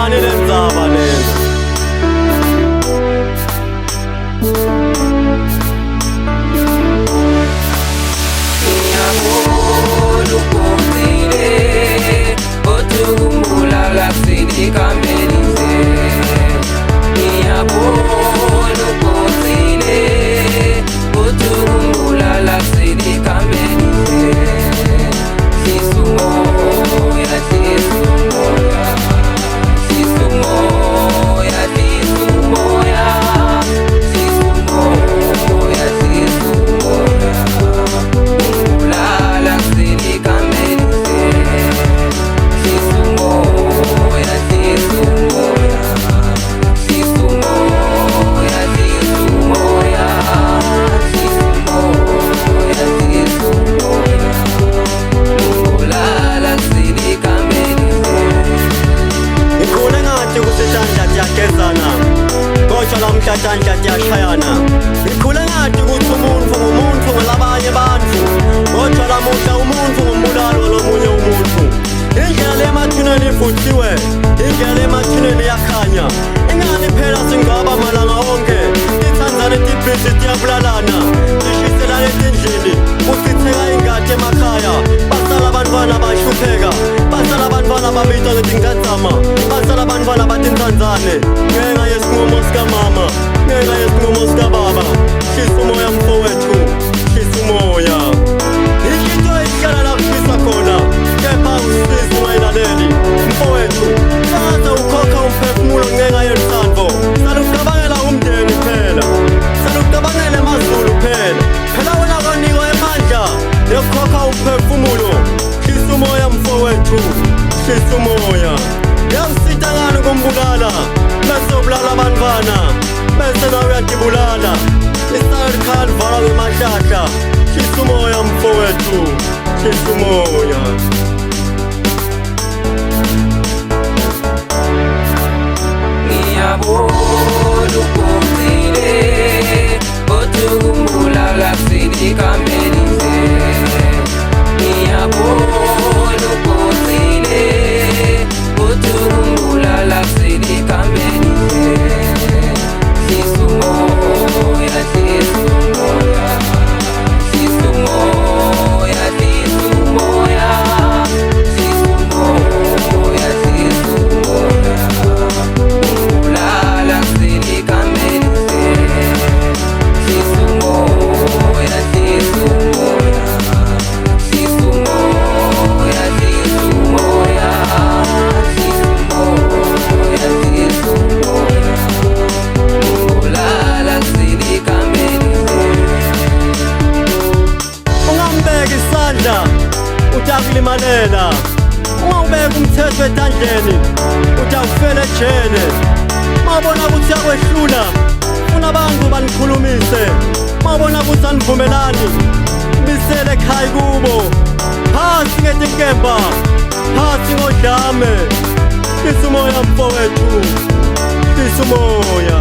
Yini lendzaba lena? Ngiyabona uphumile othukula sinikamelize. Ngiyabona uphumile othukula sinikamelize. Sisumoya, sisumoya, sisumoya, sisumoya, sisumoya, sisumoya. Ulala sinikamelize. Sisumoya, sisumoya, sisumoya, sisumoya, sisumoya, sisumoya. Ulala sinikamelize. Ngikhule ngathi kusithandla siyagezana, kodwa namhlanje siyashayana. Ngikhule ngathi ukuthi umuntu ngumuntu ngalabanye bantu, kodwa lamuhla umuntu ngumbulalo lomunye umuntu. Indlela le emathuneni ivuthiwe, indlela emathuneni iyakhanya. Ingani phela singaba malanga onke, ithanzane tibhizi tiyabulalana, tishiselane etindlini, kuchitheka ingadi emakhaya. Basala abantwana bahlupheka, basala abantwana babitwa ngetinganzama, basala abantwana batinzanzane. Ngenxa yesinqumo sikamama, ngenxa yesinqumo sikababa. Shisa umoya mfowethu, shisa umoya. Into ehlala la kushisa khona, kepha usisi ungayilaleli. Mfowethu, sengaze ukhokha umphefumulo ngenxa yeluthando. Salucabangela umndeni phela, salucabangela emazulu phela. Phela wena kanikwa emandla yokukhokha umphefumulo. Shisa umoya mfowethu, shisa umoya. Uyamsita ngani kumbulala, bese ubulala abantwana, bese nawe uyatibulala. Isala likhali vala ngemahlahla. Shisa umoya mfowethu, shisa umoya. Ngiyabona uphumile othukula sinikamelize. Ngiyabona uphumile othukula sinikamelize. Sisumoya, sisumoya, sisumoya, sisumoya, sisumoya, sisumoya. Ulala sinikamelize. Sisumoya, sisumoya, sisumoya, sisumoya, sisumoya, sisumoya. Ulala sinikamelize. Ungambeka isandla utakulimalela, ungawubeka umthetho etandleni utakufela ejele. Mawubona ukuthi yakwehlula funa abantu banikhulumise, mawubona ukuthi anivumelani bisele ekhaya kubo. Phasi ngetinkemba, phasi ngodlame. Shisa umoya mfowethu, shisa umoya.